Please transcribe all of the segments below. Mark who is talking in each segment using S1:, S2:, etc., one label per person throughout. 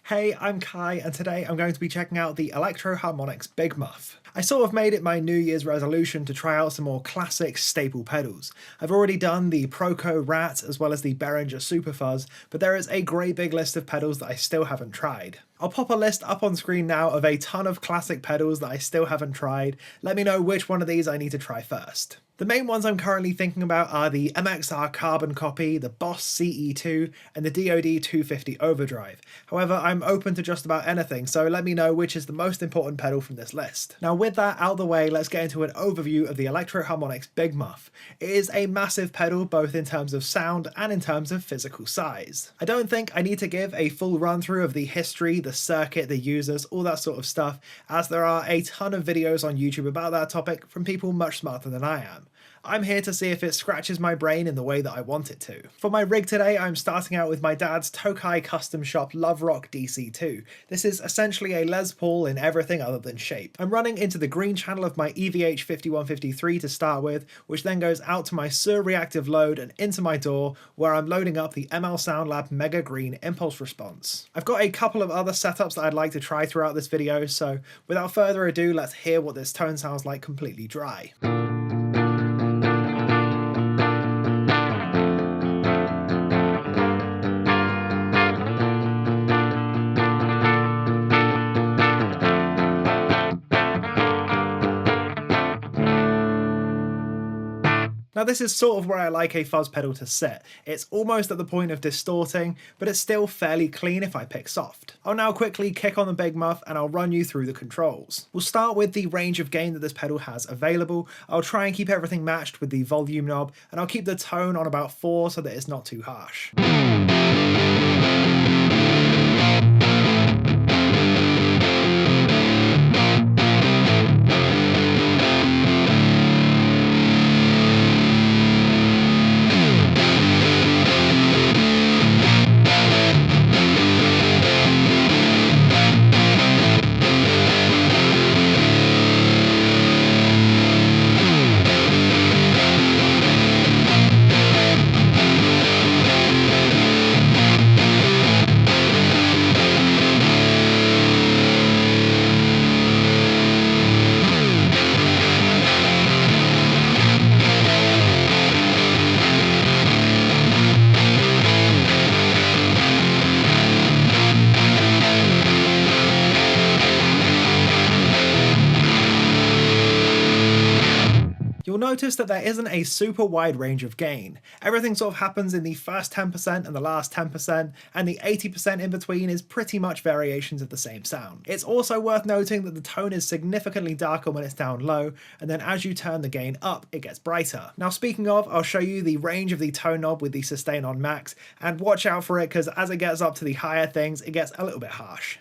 S1: Hey, I'm Kai, and today I'm going to be checking out the Electro Harmonix Big Muff. I sort of made it my New Year's resolution to try out some more classic staple pedals. I've already done the Proco Rat as well as the Behringer Super Fuzz, but there is a great big list of pedals that I still haven't tried. I'll pop a list up on screen now of a ton of classic pedals that I still haven't tried. Let me know which one of these I need to try first. The main ones I'm currently thinking about are the MXR Carbon Copy, the Boss CE2, and the DoD 250 Overdrive. However, I'm open to just about anything, so let me know which is the most important pedal from this list. Now with that out of the way, let's get into an overview of the Electro Harmonix Big Muff. It is a massive pedal both in terms of sound and in terms of physical size. I don't think I need to give a full run through of the history, the circuit, the users, all that sort of stuff, as there are a ton of videos on YouTube about that topic from people much smarter than I am. I'm here to see if it scratches my brain in the way that I want it to. For my rig today, I'm starting out with my dad's Tokai Custom Shop Love Rock DC2. This is essentially a Les Paul in everything other than shape. I'm running into the green channel of my EVH 5153 to start with, which then goes out to my Sur reactive load and into my DAW, where I'm loading up the ML Sound Lab Mega Green Impulse Response. I've got a couple of other setups that I'd like to try throughout this video, so without further ado, let's hear what this tone sounds like completely dry. Now this is sort of where I like a fuzz pedal to sit. It's almost at the point of distorting, but it's still fairly clean if I pick soft. I'll now quickly kick on the Big Muff and I'll run you through the controls. We'll start with the range of gain that this pedal has available. I'll try and keep everything matched with the volume knob, and I'll keep the tone on about 4 so that it's not too harsh. You'll notice that there isn't a super wide range of gain. Everything sort of happens in the first 10% and the last 10%, and the 80% in between is pretty much variations of the same sound. It's also worth noting that the tone is significantly darker when it's down low, and then as you turn the gain up, it gets brighter. Now speaking of, I'll show you the range of the tone knob with the sustain on max, and watch out for it because as it gets up to the higher things, it gets a little bit harsh.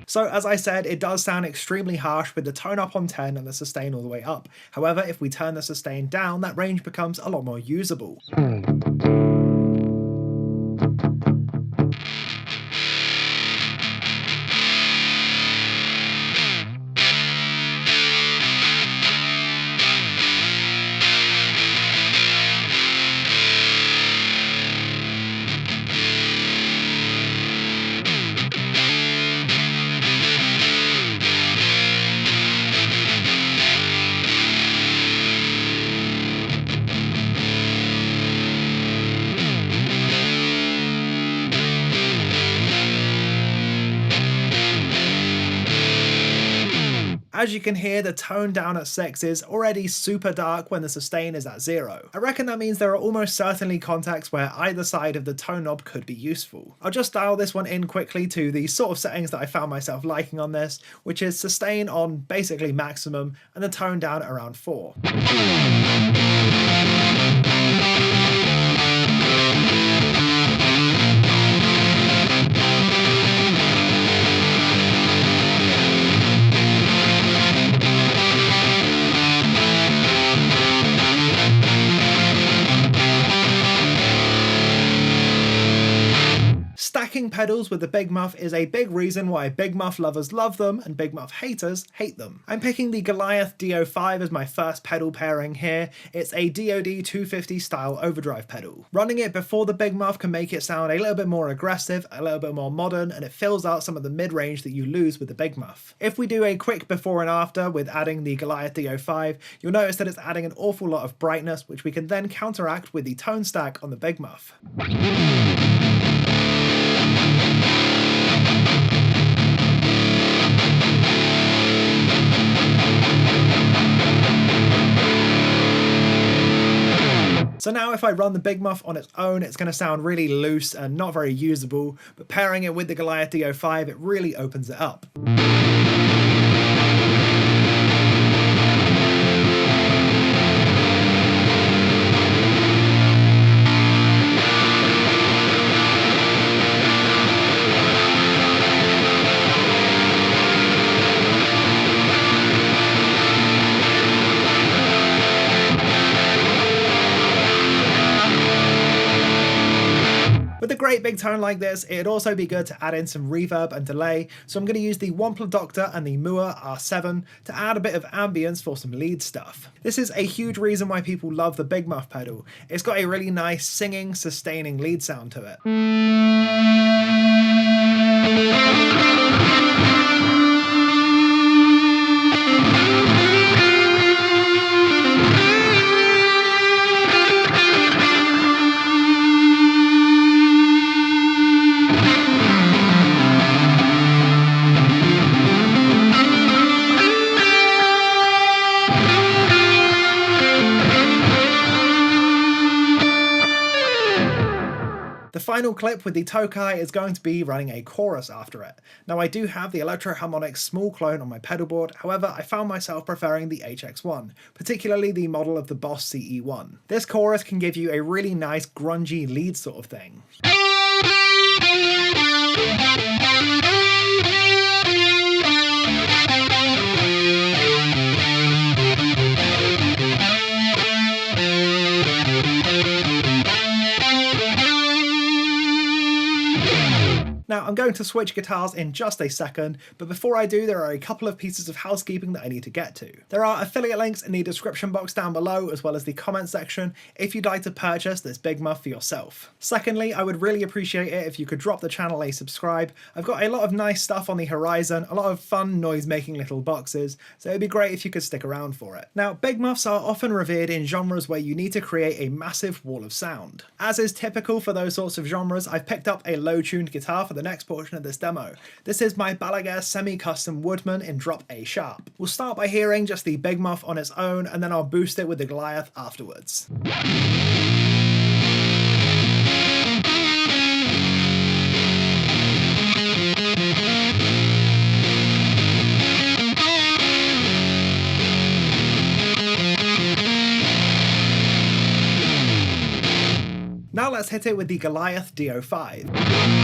S1: So as I said, it does sound extremely harsh with the tone up on 10 and the sustain all the way up. However, if we turn the sustain down, that range becomes a lot more usable. As you can hear, the tone down at 6 is already super dark when the sustain is at 0. I reckon that means there are almost certainly contexts where either side of the tone knob could be useful. I'll just dial this one in quickly to the sort of settings that I found myself liking on this, which is sustain on basically maximum and the tone down at around 4. Stacking pedals with the Big Muff is a big reason why Big Muff lovers love them and Big Muff haters hate them. I'm picking the Goliath DO5 as my first pedal pairing here. It's a DoD 250 style overdrive pedal. Running it before the Big Muff can make it sound a little bit more aggressive, a little bit more modern, and it fills out some of the mid-range that you lose with the Big Muff. If we do a quick before and after with adding the Goliath DO5, you'll notice that it's adding an awful lot of brightness, which we can then counteract with the tone stack on the Big Muff. So now if I run the Big Muff on its own, it's going to sound really loose and not very usable, but pairing it with the Goliath DO5, it really opens it up. With a great big tone like this, it'd also be good to add in some reverb and delay, so I'm going to use the Wampler Doctor and the Mua R7 to add a bit of ambience for some lead stuff. This is a huge reason why people love the Big Muff pedal. It's got a really nice singing, sustaining lead sound to it. The final clip with the Tokai is going to be running a chorus after it. Now I do have the Electro Harmonix small clone on my pedal board, however I found myself preferring the HX1, particularly the model of the Boss CE1. This chorus can give you a really nice grungy lead sort of thing. Now I'm going to switch guitars in just a second, but before I do there are a couple of pieces of housekeeping that I need to get to. There are affiliate links in the description box down below as well as the comment section if you'd like to purchase this Big Muff for yourself. Secondly, I would really appreciate it if you could drop the channel a subscribe. I've got a lot of nice stuff on the horizon, a lot of fun noise making little boxes, so it'd be great if you could stick around for it. Now Big Muffs are often revered in genres where you need to create a massive wall of sound. As is typical for those sorts of genres, I've picked up a low tuned guitar for the next portion of this demo. This is my Balaguer semi-custom Woodman in drop A sharp. We'll start by hearing just the Big Muff on its own and then I'll boost it with the Goliath afterwards. Now let's hit it with the Goliath DO5.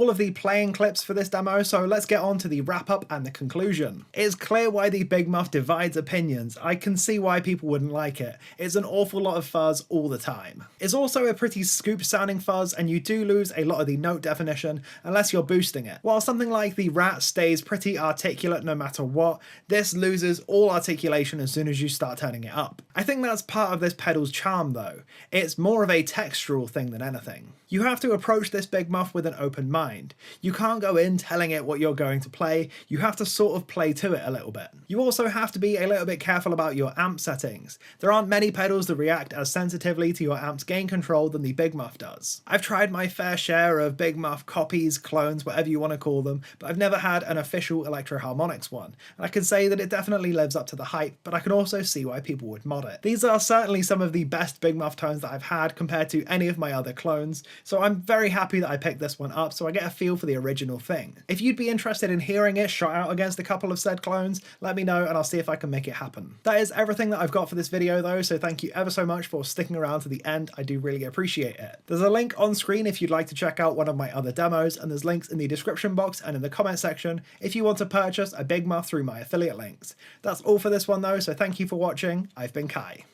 S1: all of the playing clips for this demo, so let's get on to the wrap up and the conclusion. It's clear why the Big Muff divides opinions. I can see why people wouldn't like it. It's an awful lot of fuzz all the time. It's also a pretty scoop sounding fuzz, and you do lose a lot of the note definition unless you're boosting it. While something like the Rat stays pretty articulate no matter what, this loses all articulation as soon as you start turning it up. I think that's part of this pedal's charm though. It's more of a textural thing than anything. You have to approach this Big Muff with an open mind. You can't go in telling it what you're going to play, you have to sort of play to it a little bit. You also have to be a little bit careful about your amp settings. There aren't many pedals that react as sensitively to your amp's gain control than the Big Muff does. I've tried my fair share of Big Muff copies, clones, whatever you want to call them, but I've never had an official Electro Harmonix one, and I can say that it definitely lives up to the hype, but I can also see why people would mod it. These are certainly some of the best Big Muff tones that I've had compared to any of my other clones, so I'm very happy that I picked this one up so I get a feel for the original thing. If you'd be interested in hearing it shot out against a couple of said clones, let me know and I'll see if I can make it happen. That is everything that I've got for this video though, so thank you ever so much for sticking around to the end. I do really appreciate it. There's a link on screen if you'd like to check out one of my other demos, and there's links in the description box and in the comment section if you want to purchase a Big Muff through my affiliate links. That's all for this one though, so thank you for watching. I've been Kai.